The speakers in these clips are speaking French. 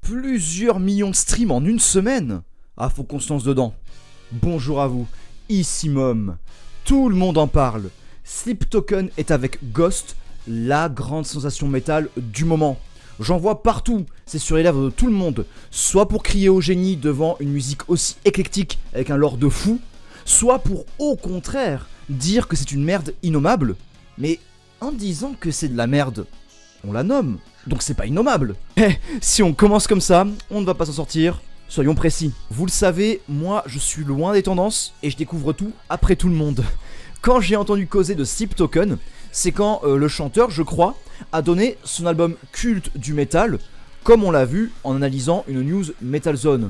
Plusieurs millions de streams en une semaine? Ah, faut qu'on se lance dedans. Bonjour à vous, ici Mom. Tout le monde en parle. Sleep Token est avec Ghost, la grande sensation métal du moment. J'en vois partout, c'est sur les lèvres de tout le monde. Soit pour crier au génie devant une musique aussi éclectique avec un lore de fou, soit pour au contraire dire que c'est une merde innommable. Mais en disant que c'est de la merde, on la nomme, donc c'est pas innommable. Si on commence comme ça, on ne va pas s'en sortir. Soyons précis. Vous le savez, moi je suis loin des tendances et je découvre tout après tout le monde. Quand j'ai entendu causer de Sleep Token, c'est quand le chanteur, je crois, a donné son album culte du métal, comme on l'a vu en analysant une news Metal Zone.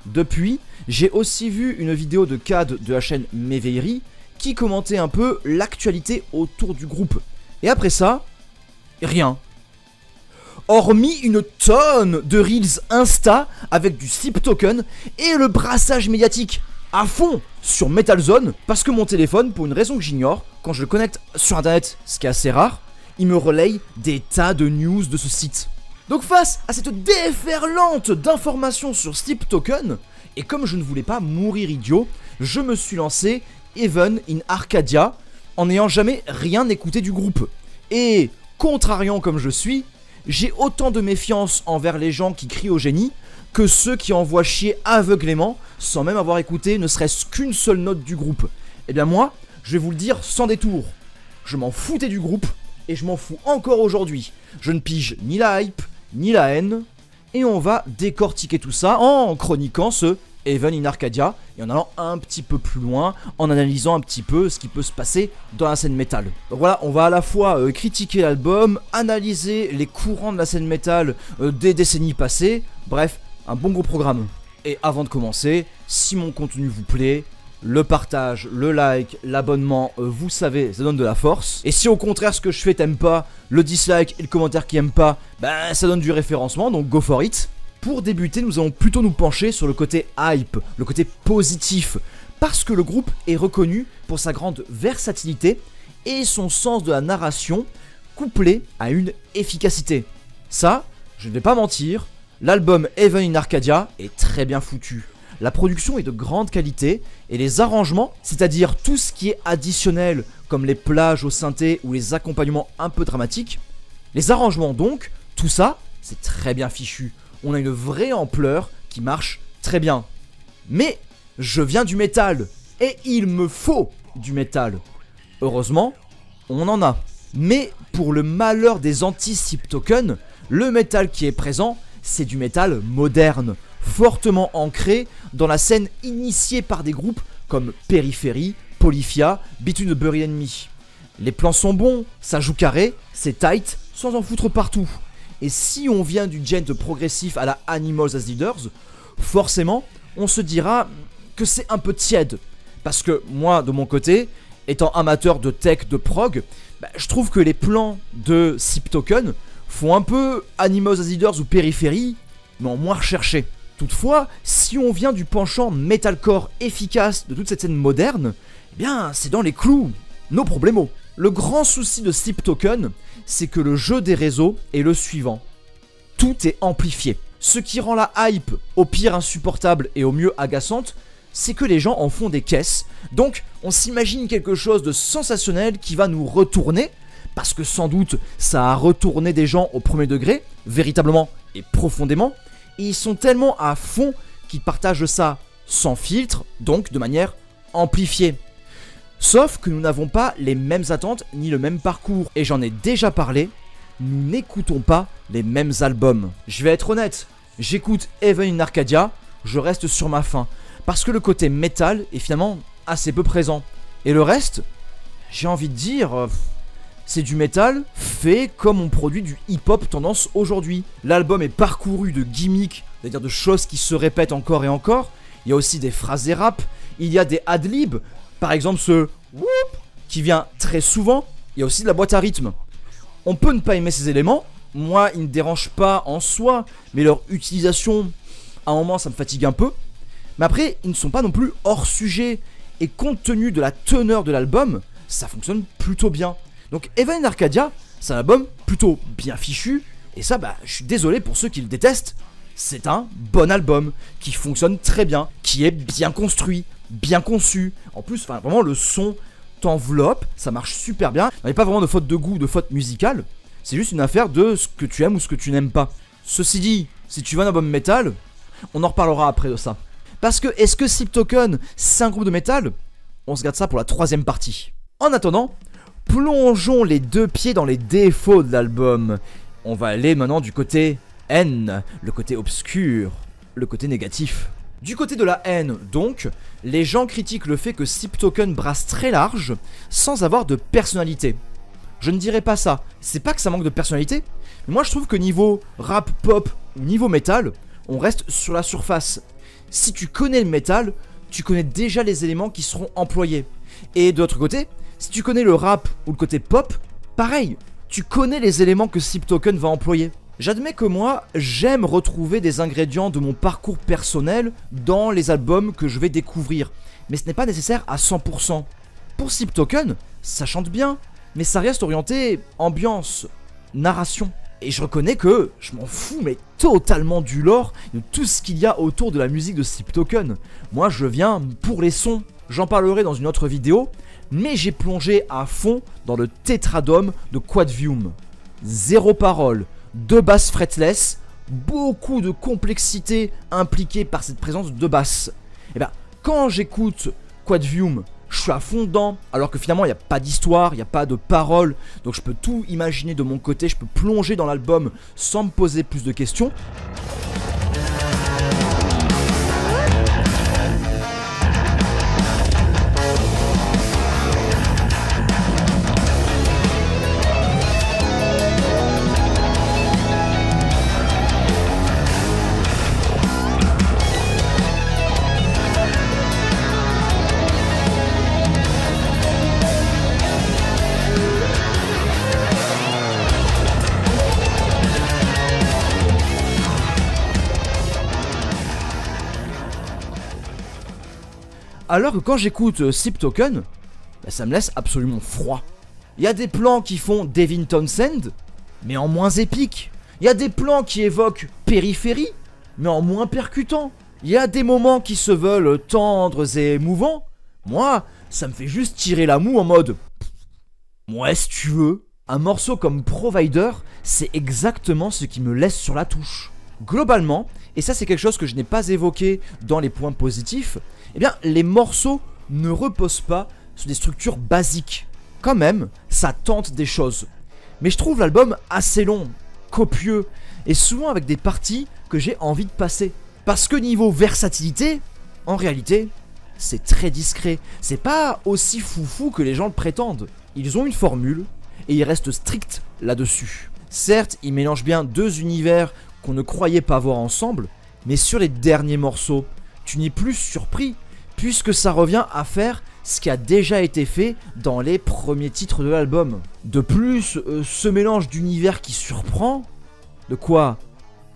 Depuis, j'ai aussi vu une vidéo de Cad de la chaîne Méveillerie qui commentait un peu l'actualité autour du groupe. Et après ça, rien. Hormis une tonne de Reels Insta avec du Sleep Token et le brassage médiatique à fond sur Metal Zone, parce que mon téléphone, pour une raison que j'ignore, quand je le connecte sur internet, ce qui est assez rare, il me relaye des tas de news de ce site. Donc face à cette déferlante d'informations sur Sleep Token, et comme je ne voulais pas mourir idiot, je me suis lancé Heaven in Arcadia en n'ayant jamais rien écouté du groupe. Et contrariant comme je suis, j'ai autant de méfiance envers les gens qui crient au génie que ceux qui envoient chier aveuglément sans même avoir écouté ne serait-ce qu'une seule note du groupe. Et bien moi, je vais vous le dire sans détour, je m'en foutais du groupe et je m'en fous encore aujourd'hui. Je ne pige ni la hype, ni la haine, et on va décortiquer tout ça en chroniquant ce Heaven in Arcadia et en allant un petit peu plus loin, en analysant un petit peu ce qui peut se passer dans la scène métal. Donc voilà, on va à la fois critiquer l'album, analyser les courants de la scène métal des décennies passées, bref, un bon gros programme. Et avant de commencer, si mon contenu vous plaît, le partage, le like, l'abonnement, vous savez, ça donne de la force. Et si au contraire ce que je fais t'aimes pas, le dislike et le commentaire qui aime pas, ben ça donne du référencement, donc go for it. Pour débuter, nous allons plutôt nous pencher sur le côté hype, le côté positif, parce que le groupe est reconnu pour sa grande versatilité et son sens de la narration, couplé à une efficacité. Ça, je ne vais pas mentir, l'album Heaven in Arcadia est très bien foutu. La production est de grande qualité et les arrangements, c'est-à-dire tout ce qui est additionnel comme les plages au synthé ou les accompagnements un peu dramatiques, les arrangements donc, tout ça, c'est très bien fichu. On a une vraie ampleur qui marche très bien. Mais je viens du métal et il me faut du métal. Heureusement, on en a. Mais pour le malheur des anti-Sleep Token, le métal qui est présent, c'est du métal moderne, fortement ancré dans la scène initiée par des groupes comme Periphery, Polyphia, Between the Buried and Me. Les plans sont bons, ça joue carré, c'est tight, sans en foutre partout. Et si on vient du gent progressif à la Animals as Leaders, forcément, on se dira que c'est un peu tiède. Parce que moi, de mon côté, étant amateur de tech, de prog, je trouve que les plans de Sleep Token font un peu Animals as Leaders ou Periphery, mais en moins recherché. Toutefois, si on vient du penchant metalcore efficace de toute cette scène moderne, eh bien, c'est dans les clous, no problemo. Le grand souci de Sleep Token, c'est que le jeu des réseaux est le suivant. Tout est amplifié. Ce qui rend la hype au pire insupportable et au mieux agaçante, c'est que les gens en font des caisses. Donc, on s'imagine quelque chose de sensationnel qui va nous retourner, parce que sans doute, ça a retourné des gens au premier degré, véritablement et profondément, et ils sont tellement à fond qu'ils partagent ça sans filtre, donc de manière amplifiée. Sauf que nous n'avons pas les mêmes attentes ni le même parcours. Et j'en ai déjà parlé, nous n'écoutons pas les mêmes albums. Je vais être honnête, j'écoute Heaven in Arcadia, je reste sur ma faim. Parce que le côté métal est finalement assez peu présent. Et le reste, j'ai envie de dire, c'est du métal fait comme on produit du hip-hop tendance aujourd'hui. L'album est parcouru de gimmicks, c'est-à-dire de choses qui se répètent encore et encore. Il y a aussi des phrases et rap, il y a des ad-libs. Par exemple ce whoop qui vient très souvent, il y a aussi de la boîte à rythme. On peut ne pas aimer ces éléments, moi ils ne dérangent pas en soi, mais leur utilisation, à un moment ça me fatigue un peu. Mais après, ils ne sont pas non plus hors sujet, et compte tenu de la teneur de l'album, ça fonctionne plutôt bien. Donc Heaven in Arcadia, c'est un album plutôt bien fichu, et ça je suis désolé pour ceux qui le détestent, c'est un bon album qui fonctionne très bien, qui est bien construit, bien conçu. En plus, vraiment le son t'enveloppe, ça marche super bien. Il n'y a pas vraiment de faute de goût, de faute musicale. C'est juste une affaire de ce que tu aimes ou ce que tu n'aimes pas. Ceci dit, si tu veux un album métal, on en reparlera après de ça. Parce que, est-ce que Sleep Token, c'est un groupe de métal? On se garde ça pour la troisième partie. En attendant, plongeons les deux pieds dans les défauts de l'album. On va aller maintenant du côté N, le côté obscur, le côté négatif. Du côté de la haine, donc, les gens critiquent le fait que Sleep Token brasse très large, sans avoir de personnalité. Je ne dirais pas ça, c'est pas que ça manque de personnalité, mais moi je trouve que niveau rap, pop, niveau métal, on reste sur la surface. Si tu connais le métal, tu connais déjà les éléments qui seront employés. Et de l'autre côté, si tu connais le rap ou le côté pop, pareil, tu connais les éléments que Sleep Token va employer. J'admets que moi, j'aime retrouver des ingrédients de mon parcours personnel dans les albums que je vais découvrir, mais ce n'est pas nécessaire à 100%. Pour Sleep Token, ça chante bien, mais ça reste orienté ambiance, narration. Et je reconnais que je m'en fous mais totalement du lore, de tout ce qu'il y a autour de la musique de Sleep Token. Moi je viens pour les sons, j'en parlerai dans une autre vidéo, mais j'ai plongé à fond dans le tétradome de Quadvium. Zéro parole, 2 basses fretless, beaucoup de complexité impliquée par cette présence de 2 basses. Et bien quand j'écoute Quadvium, je suis à fond dedans, alors que finalement il n'y a pas d'histoire, il n'y a pas de paroles, donc je peux tout imaginer de mon côté, je peux plonger dans l'album sans me poser plus de questions. Alors que quand j'écoute Sleep Token, ça me laisse absolument froid. Il y a des plans qui font Devin Townsend, mais en moins épique. Il y a des plans qui évoquent Périphérie, mais en moins percutant. Il y a des moments qui se veulent tendres et émouvants. Moi, ça me fait juste tirer la moue en mode ouais, si tu veux. Un morceau comme Provider, c'est exactement ce qui me laisse sur la touche. Globalement, et ça c'est quelque chose que je n'ai pas évoqué dans les points positifs, eh bien les morceaux ne reposent pas sur des structures basiques. Quand même, ça tente des choses. Mais je trouve l'album assez long, copieux, et souvent avec des parties que j'ai envie de passer. Parce que niveau versatilité, en réalité, c'est très discret. C'est pas aussi foufou que les gens le prétendent. Ils ont une formule, et ils restent stricts là-dessus. Certes, ils mélangent bien 2 univers qu'on ne croyait pas voir ensemble, mais sur les derniers morceaux, tu n'es plus surpris, puisque ça revient à faire ce qui a déjà été fait dans les premiers titres de l'album. De plus, ce mélange d'univers qui surprend, de quoi?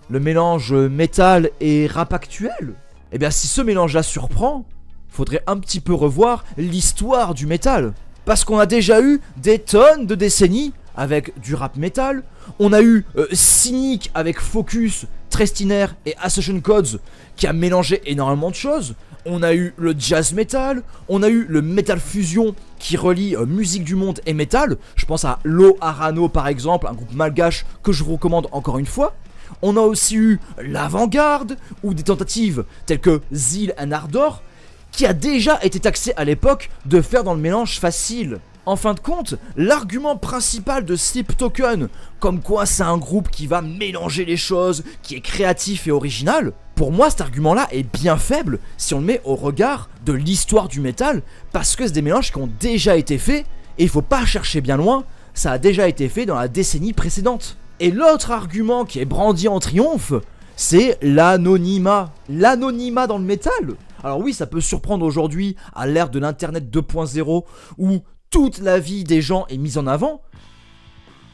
Le mélange métal et rap actuel? Eh bien si ce mélange-là surprend, faudrait un petit peu revoir l'histoire du métal. Parce qu'on a déjà eu des tonnes de décennies avec du rap metal, on a eu Cynic avec Focus, Trestiner et Assassin Codes qui a mélangé énormément de choses, on a eu le jazz metal, on a eu le metal fusion qui relie musique du monde et metal, je pense à Lo Arano par exemple, un groupe malgache que je vous recommande encore une fois. On a aussi eu l'avant-garde ou des tentatives telles que Zeal and Ardor qui a déjà été taxé à l'époque de faire dans le mélange facile. En fin de compte, l'argument principal de Sleep Token, comme quoi c'est un groupe qui va mélanger les choses, qui est créatif et original, pour moi cet argument-là est bien faible si on le met au regard de l'histoire du métal, parce que c'est des mélanges qui ont déjà été faits, et il faut pas chercher bien loin, ça a déjà été fait dans la décennie précédente. Et l'autre argument qui est brandi en triomphe, c'est l'anonymat. L'anonymat dans le métal. Alors oui, ça peut surprendre aujourd'hui à l'ère de l'internet 2.0 où toute la vie des gens est mise en avant.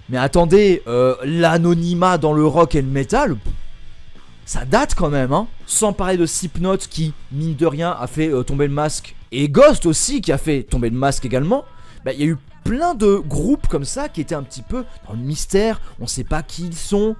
Mais attendez, l'anonymat dans le rock et le métal, ça date quand même, hein. Sans parler de Slipknot qui, mine de rien, a fait tomber le masque. Et Ghost aussi qui a fait tomber le masque également. Bah, il y a eu plein de groupes comme ça qui étaient un petit peu dans le mystère, on sait pas qui ils sont.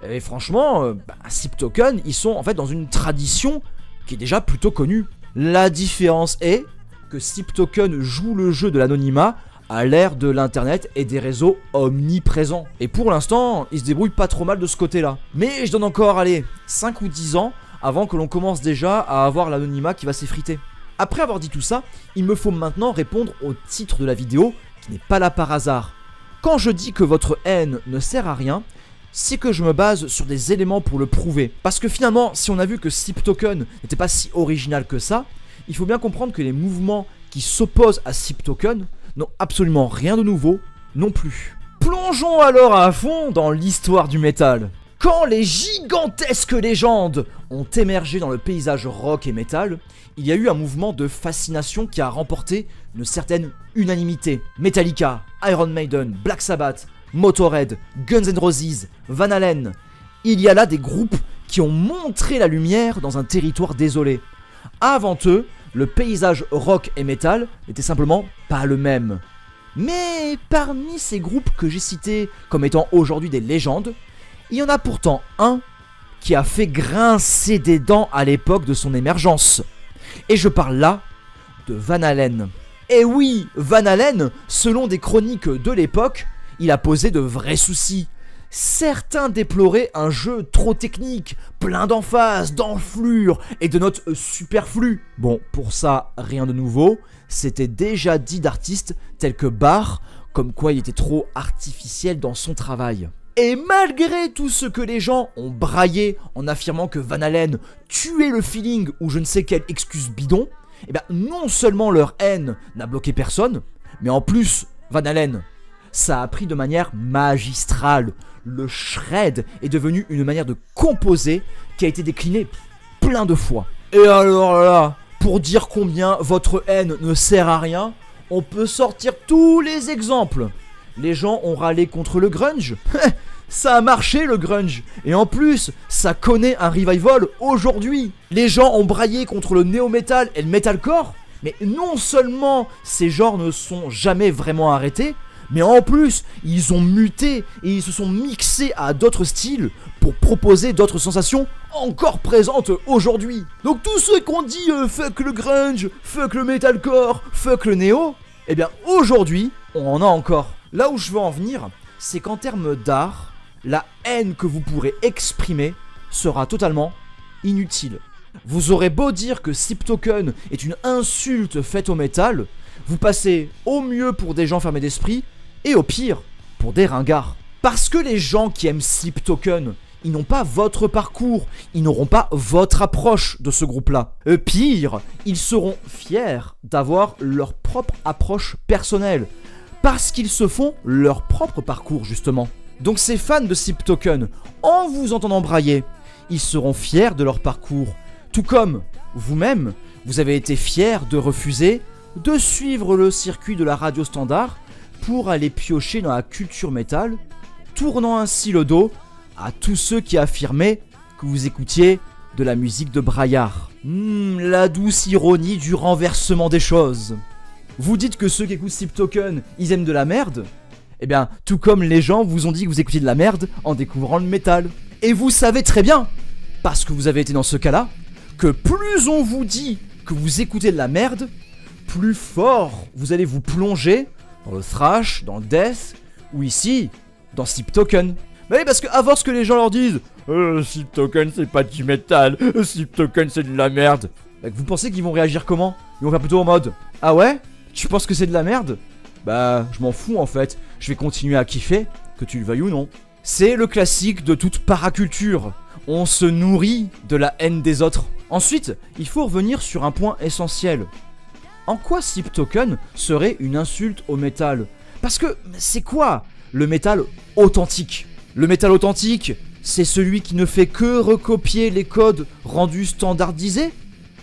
Et franchement, Sip Token, ils sont en fait dans une tradition qui est déjà plutôt connue. La différence est que Sip Token joue le jeu de l'anonymat à l'ère de l'internet et des réseaux omniprésents. Et pour l'instant, ils se débrouillent pas trop mal de ce côté-là. Mais je donne encore, allez, 5 ou 10 ans avant que l'on commence déjà à avoir l'anonymat qui va s'effriter. Après avoir dit tout ça, il me faut maintenant répondre au titre de la vidéo qui n'est pas là par hasard. Quand je dis que votre haine ne sert à rien, c'est que je me base sur des éléments pour le prouver. Parce que finalement, si on a vu que Sip Token n'était pas si original que ça, il faut bien comprendre que les mouvements qui s'opposent à Sip Token n'ont absolument rien de nouveau non plus. Plongeons alors à fond dans l'histoire du métal. Quand les gigantesques légendes ont émergé dans le paysage rock et métal, il y a eu un mouvement de fascination qui a remporté une certaine unanimité. Metallica, Iron Maiden, Black Sabbath, Motorhead, Guns N' Roses, Van Halen. Il y a là des groupes qui ont montré la lumière dans un territoire désolé. Avant eux, le paysage rock et métal n'était simplement pas le même. Mais parmi ces groupes que j'ai cités comme étant aujourd'hui des légendes, il y en a pourtant un qui a fait grincer des dents à l'époque de son émergence. Et je parle là de Van Halen. Et oui, Van Halen, selon des chroniques de l'époque, il a posé de vrais soucis. Certains déploraient un jeu trop technique, plein d'emphase, d'enflure et de notes superflues. Bon, pour ça, rien de nouveau, c'était déjà dit d'artistes tels que Barr, comme quoi il était trop artificiel dans son travail. Et malgré tout ce que les gens ont braillé en affirmant que Van Halen tuait le feeling ou je ne sais quelle excuse bidon, eh bien non seulement leur haine n'a bloqué personne, mais en plus, Van Halen, ça a pris de manière magistrale. Le shred est devenu une manière de composer qui a été déclinée plein de fois. Et alors là, pour dire combien votre haine ne sert à rien, on peut sortir tous les exemples. Les gens ont râlé contre le grunge. Ça a marché le grunge. Et en plus, ça connaît un revival aujourd'hui. Les gens ont braillé contre le néo-metal et le metalcore. Mais non seulement ces genres ne sont jamais vraiment arrêtés, mais en plus, ils ont muté et ils se sont mixés à d'autres styles pour proposer d'autres sensations encore présentes aujourd'hui. Donc tous ceux qui ont dit fuck le grunge, fuck le metalcore, fuck le néo, eh bien aujourd'hui, on en a encore. Là où je veux en venir, c'est qu'en termes d'art, la haine que vous pourrez exprimer sera totalement inutile. Vous aurez beau dire que Sip Token est une insulte faite au métal, vous passez au mieux pour des gens fermés d'esprit, et au pire, pour des ringards. Parce que les gens qui aiment Sip Token, ils n'ont pas votre parcours, ils n'auront pas votre approche de ce groupe-là. Pire, ils seront fiers d'avoir leur propre approche personnelle, parce qu'ils se font leur propre parcours justement. Donc ces fans de Sip Token, en vous entendant brailler, ils seront fiers de leur parcours, tout comme vous-même, vous avez été fiers de refuser de suivre le circuit de la radio standard pour aller piocher dans la culture métal, tournant ainsi le dos à tous ceux qui affirmaient que vous écoutiez de la musique de braillard. La douce ironie du renversement des choses. Vous dites que ceux qui écoutent Sip Token, ils aiment de la merde? Eh bien, tout comme les gens vous ont dit que vous écoutiez de la merde en découvrant le métal. Et vous savez très bien, parce que vous avez été dans ce cas-là, que plus on vous dit que vous écoutez de la merde, plus fort vous allez vous plonger dans le thrash, dans le death, ou ici, dans Sip Token. Mais oui, parce que à force que les gens leur disent Sip Token c'est pas du métal, Sip Token c'est de la merde, bah, vous pensez qu'ils vont réagir comment? Ils vont faire plutôt en mode ah ouais? Tu penses que c'est de la merde? Bah je m'en fous en fait, je vais continuer à kiffer, que tu le veuilles ou non. C'est le classique de toute paraculture, on se nourrit de la haine des autres. Ensuite, il faut revenir sur un point essentiel. En quoi Sip Token serait une insulte au métal? Parce que c'est quoi le métal authentique? Le métal authentique, c'est celui qui ne fait que recopier les codes rendus standardisés?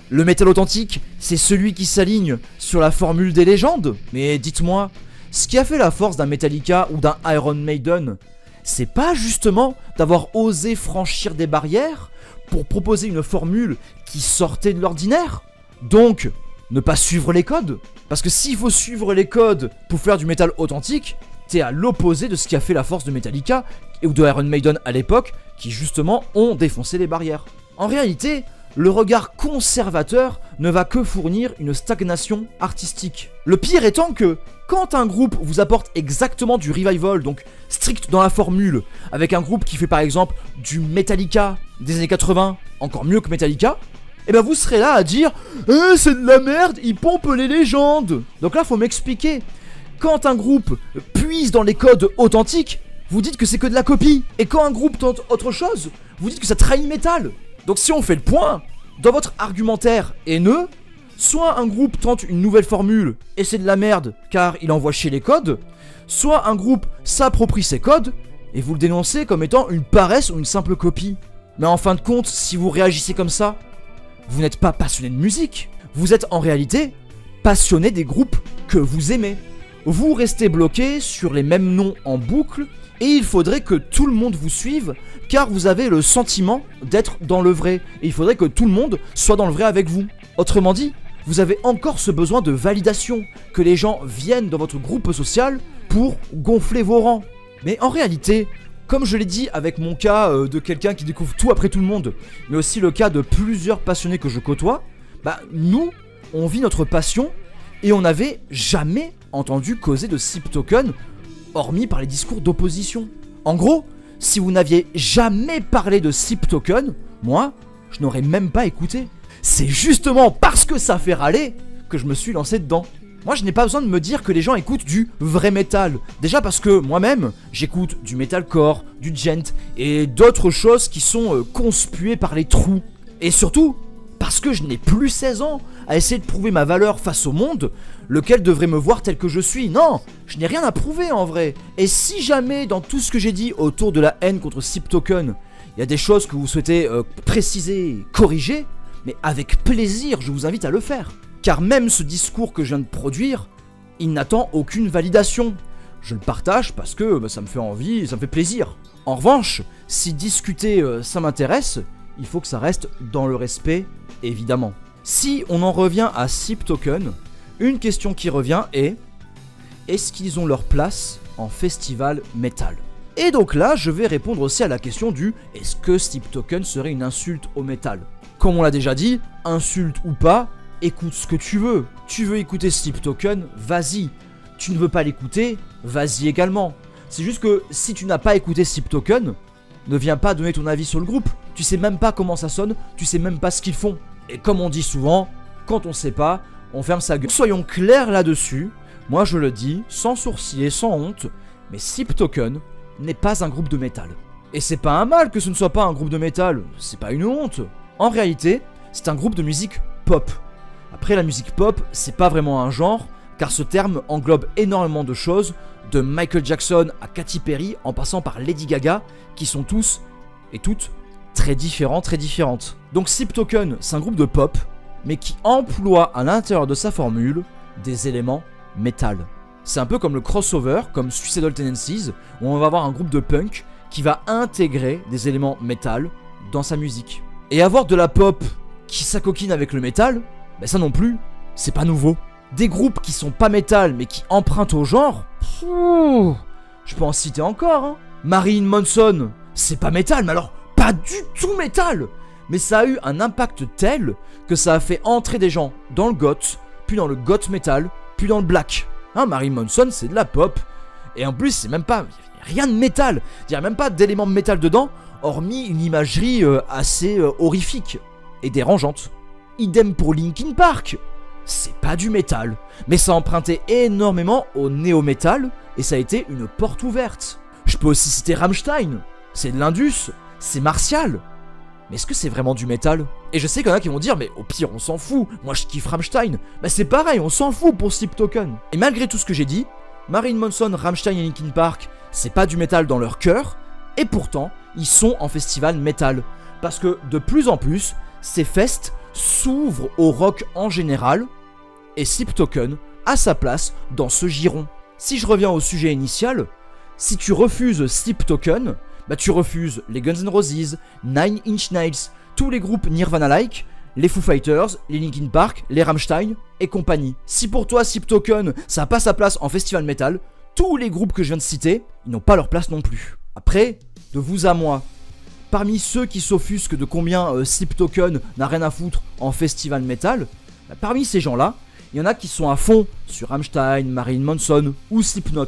Le métal authentique, c'est celui qui s'aligne sur la formule des légendes? Mais dites-moi, ce qui a fait la force d'un Metallica ou d'un Iron Maiden, c'est pas justement d'avoir osé franchir des barrières pour proposer une formule qui sortait de l'ordinaire? Donc, ne pas suivre les codes? Parce que s'il faut suivre les codes pour faire du métal authentique, T'es à l'opposé de ce qui a fait la force de Metallica ou de Iron Maiden à l'époque, qui justement ont défoncé les barrières. En réalité, le regard conservateur ne va que fournir une stagnation artistique. Le pire étant que, quand un groupe vous apporte exactement du revival, donc strict dans la formule, avec un groupe qui fait par exemple du Metallica des années 80, encore mieux que Metallica, et ben vous serez là à dire « c'est de la merde, ils pompent les légendes !» Donc là, faut m'expliquer. Quand un groupe puise dans les codes authentiques, vous dites que c'est que de la copie. Et quand un groupe tente autre chose, vous dites que ça trahit métal. Donc si on fait le point, dans votre argumentaire haineux, soit un groupe tente une nouvelle formule et c'est de la merde car il envoie chier les codes, soit un groupe s'approprie ses codes et vous le dénoncez comme étant une paresse ou une simple copie. Mais en fin de compte, si vous réagissez comme ça, vous n'êtes pas passionné de musique, vous êtes en réalité passionné des groupes que vous aimez. Vous restez bloqué sur les mêmes noms en boucle et il faudrait que tout le monde vous suive car vous avez le sentiment d'être dans le vrai et il faudrait que tout le monde soit dans le vrai avec vous. Autrement dit, vous avez encore ce besoin de validation, que les gens viennent dans votre groupe social pour gonfler vos rangs. Mais en réalité, comme je l'ai dit avec mon cas de quelqu'un qui découvre tout après tout le monde, mais aussi le cas de plusieurs passionnés que je côtoie, bah nous, on vit notre passion et on n'avait jamais entendu causer de Sip Token, hormis par les discours d'opposition. En gros, si vous n'aviez jamais parlé de Sip Token, moi, je n'aurais même pas écouté. C'est justement parce que ça fait râler que je me suis lancé dedans. Moi, je n'ai pas besoin de me dire que les gens écoutent du vrai métal. Déjà parce que moi-même, j'écoute du metalcore, du gent et d'autres choses qui sont conspuées par les trous. Et surtout, parce que je n'ai plus 16 ans à essayer de prouver ma valeur face au monde, lequel devrait me voir tel que je suis. Non, je n'ai rien à prouver en vrai. Et si jamais, dans tout ce que j'ai dit autour de la haine contre Sip Token, il y a des choses que vous souhaitez préciser, corriger, mais avec plaisir, je vous invite à le faire. Car même ce discours que je viens de produire, il n'attend aucune validation. Je le partage parce que ça me fait envie, ça me fait plaisir. En revanche, si discuter ça m'intéresse, il faut que ça reste dans le respect, évidemment. Si on en revient à Sip Token, une question qui revient est: est-ce qu'ils ont leur place en festival métal? Et donc là, je vais répondre aussi à la question du est-ce que Sip Token serait une insulte au métal? Comme on l'a déjà dit, insulte ou pas, écoute ce que tu veux. Tu veux écouter Sip Token, vas-y. Tu ne veux pas l'écouter, vas-y également. C'est juste que si tu n'as pas écouté Sip Token, ne viens pas donner ton avis sur le groupe. Tu sais même pas comment ça sonne, tu sais même pas ce qu'ils font. Et comme on dit souvent, quand on sait pas, on ferme sa gueule. Soyons clairs là-dessus, moi je le dis, sans sourciller, sans honte, mais Sip Token n'est pas un groupe de métal. Et c'est pas un mal que ce ne soit pas un groupe de métal, c'est pas une honte. En réalité, c'est un groupe de musique pop. Après, la musique pop, c'est pas vraiment un genre, car ce terme englobe énormément de choses, de Michael Jackson à Katy Perry, en passant par Lady Gaga, qui sont tous et toutes très différents, très différentes. Donc Sip Token, c'est un groupe de pop, mais qui emploie à l'intérieur de sa formule des éléments métal. C'est un peu comme le crossover, comme Suicidal Tendencies, où on va avoir un groupe de punk qui va intégrer des éléments métal dans sa musique. Et avoir de la pop qui s'acoquine avec le métal, ben ça non plus, c'est pas nouveau. Des groupes qui sont pas métal mais qui empruntent au genre, je peux en citer encore, hein. Marilyn Manson, c'est pas métal, mais alors pas du tout métal. Mais ça a eu un impact tel que ça a fait entrer des gens dans le goth, puis dans le goth metal, puis dans le black. Hein, Marilyn Manson, c'est de la pop. Et en plus, c'est même pas rien de métal. Il n'y a même pas d'éléments de métal dedans, hormis une imagerie assez horrifique et dérangeante. Idem pour Linkin Park. C'est pas du métal, mais ça empruntait énormément au néo-métal et ça a été une porte ouverte. Je peux aussi citer Rammstein. C'est de l'indus, c'est martial. Mais est-ce que c'est vraiment du métal? Et je sais qu'il y en a qui vont dire, mais au pire, on s'en fout. Moi, je kiffe Rammstein. Bah, c'est pareil, on s'en fout pour Sip Token. Et malgré tout ce que j'ai dit, Marilyn Manson, Rammstein et Linkin Park, c'est pas du métal dans leur cœur. Et pourtant, ils sont en festival métal. Parce que de plus en plus, ces fests s'ouvrent au rock en général. Et Sip Token a sa place dans ce giron. Si je reviens au sujet initial, si tu refuses Sip Token, bah tu refuses les Guns N' Roses, Nine Inch Nails, tous les groupes Nirvana-like, les Foo Fighters, les Linkin Park, les Rammstein et compagnie. Si pour toi Sip Token ça n'a pas sa place en festival metal, tous les groupes que je viens de citer, ils n'ont pas leur place non plus. Après, de vous à moi, parmi ceux qui s'offusquent de combien Sleep Token n'a rien à foutre en festival metal, parmi ces gens-là, il y en a qui sont à fond sur Rammstein, Marilyn Manson ou Slipknot.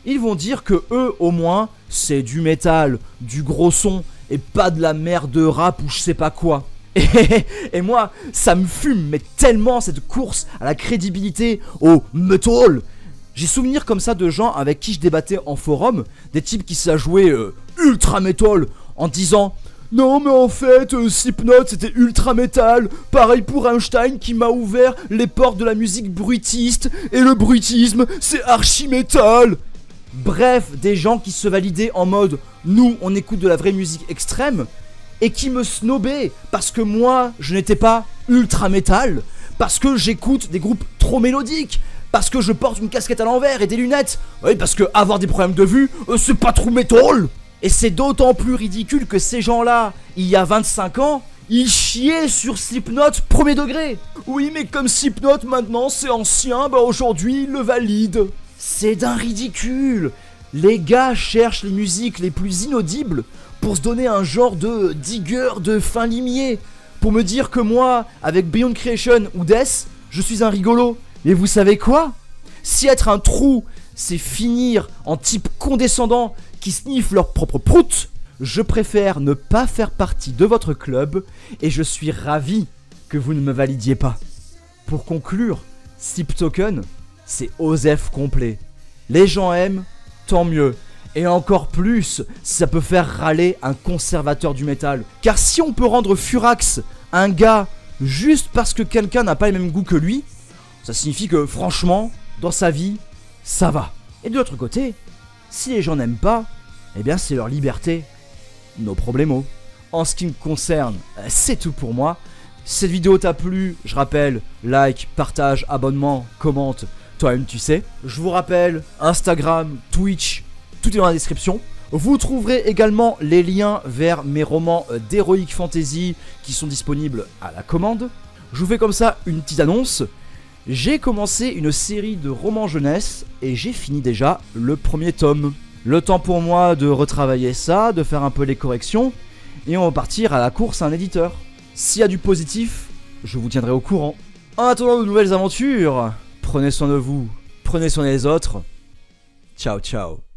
Ils vont dire que eux, au moins, c'est du métal, du gros son et pas de la merde de rap ou je sais pas quoi. Et moi, ça me fume, mais tellement cette course à la crédibilité, au metal. J'ai souvenir comme ça de gens avec qui je débattais en forum, des types qui savent jouer ultra metal en disant non mais en fait Slipknot c'était ultra metal, pareil pour Rammstein qui m'a ouvert les portes de la musique bruitiste et le bruitisme c'est archi metal. Bref, des gens qui se validaient en mode nous on écoute de la vraie musique extrême et qui me snobaient parce que moi je n'étais pas ultra metal, parce que j'écoute des groupes trop mélodiques, parce que je porte une casquette à l'envers et des lunettes. Oui, parce que avoir des problèmes de vue, c'est pas trop metal. Et c'est d'autant plus ridicule que ces gens-là, il y a 25 ans, ils chiaient sur Slipknot premier degré. Oui, mais comme Slipknot maintenant c'est ancien, bah aujourd'hui ils le valident. C'est d'un ridicule. Les gars cherchent les musiques les plus inaudibles pour se donner un genre de digger de fin limier. Pour me dire que moi, avec Beyond Creation ou Death, je suis un rigolo. Mais vous savez quoi? Si être un trou, c'est finir en type condescendant qui sniffe leur propre prout, je préfère ne pas faire partie de votre club et je suis ravi que vous ne me validiez pas. Pour conclure, Sleep Token, c'est OSEF complet. Les gens aiment, tant mieux. Et encore plus, ça peut faire râler un conservateur du métal. Car si on peut rendre furax un gars juste parce que quelqu'un n'a pas les mêmes goûts que lui, ça signifie que franchement, dans sa vie, ça va. Et de l'autre côté, si les gens n'aiment pas, eh bien c'est leur liberté. No problemo. En ce qui me concerne, c'est tout pour moi. Si cette vidéo t'a plu, je rappelle, like, partage, abonnement, commente, toi-même tu sais. Je vous rappelle, Instagram, Twitch, tout est dans la description. Vous trouverez également les liens vers mes romans d'Heroic Fantasy qui sont disponibles à la commande. Je vous fais comme ça une petite annonce. J'ai commencé une série de romans jeunesse et j'ai fini déjà le premier tome. Le temps pour moi de retravailler ça, de faire un peu les corrections et on va partir à la course à un éditeur. S'il y a du positif, je vous tiendrai au courant. En attendant de nouvelles aventures, prenez soin de vous, prenez soin des autres. Ciao ciao.